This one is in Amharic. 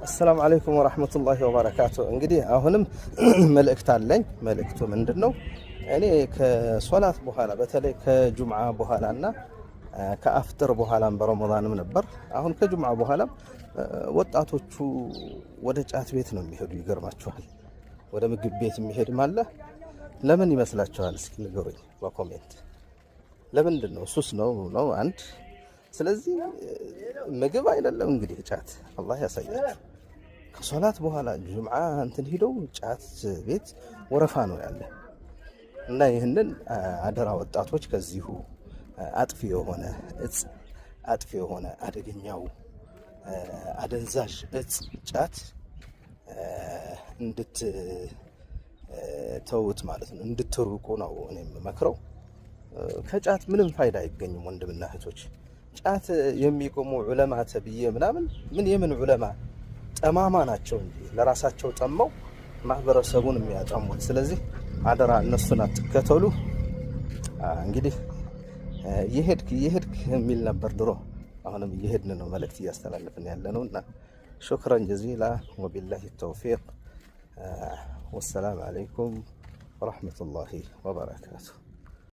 السلام عليكم ورحمة الله وبركاته እንግዲህ አሁንም መልእክት አለኝ መልእክቱ ምንድነው እኔ ከሶላት በኋላ በተለይ ከጁምዓ በኋላና ከአፍጥር በኋላም በረመዳንም ነበር አሁን ከጁምዓ በኋላ ወጣቶቹ ወደ ጫት ቤት ነው የሚሄዱ ይገርማቸዋል ወደ ምግብ ቤት የሚሄድ ማለት ለምን ይመስላችኋል እስኪ ንገሩኝ በኮሜንት ለምንድን ነው ሱስ ነው አንድ ስለዚህ ምግብ አይደለም እንግዲህ ጫት አላህ ያሳያችሁ ከሶላት በኋላ ጁምዓ እንትን ሄደው ጫት ቤት ወረፋ ነው ያለ እና ይሄንን አደራ ወጣቶች ከዚሁ አጥፊ የሆነ አደገኛው አደንዛዥ እጽ ጫት ተውት ማለት ነው እንድትሩቁ ነው እኔም መክረው ከጫት ምንም ፋይዳ አይገኝም ወንድምና እህቶች ጫት የሚቆሙ ዑለማ ተብዬ ምናምን ምን የምን ዑለማ ጠማማ ናቸው እንጂ ለራሳቸው ጠመው ማህበረሰቡን የሚያጠሙት ስለዚህ አደራ እነሱን አትከተሉ እንግዲህ ይሄድክ የሚል ነበር ድሮ አሁንም እየሄድን ነው መልእክት እያስተላለፍን ያለነውና شكرا جزيلا وبالله التوفيق والسلام عليكم ورحمة الله وبركاته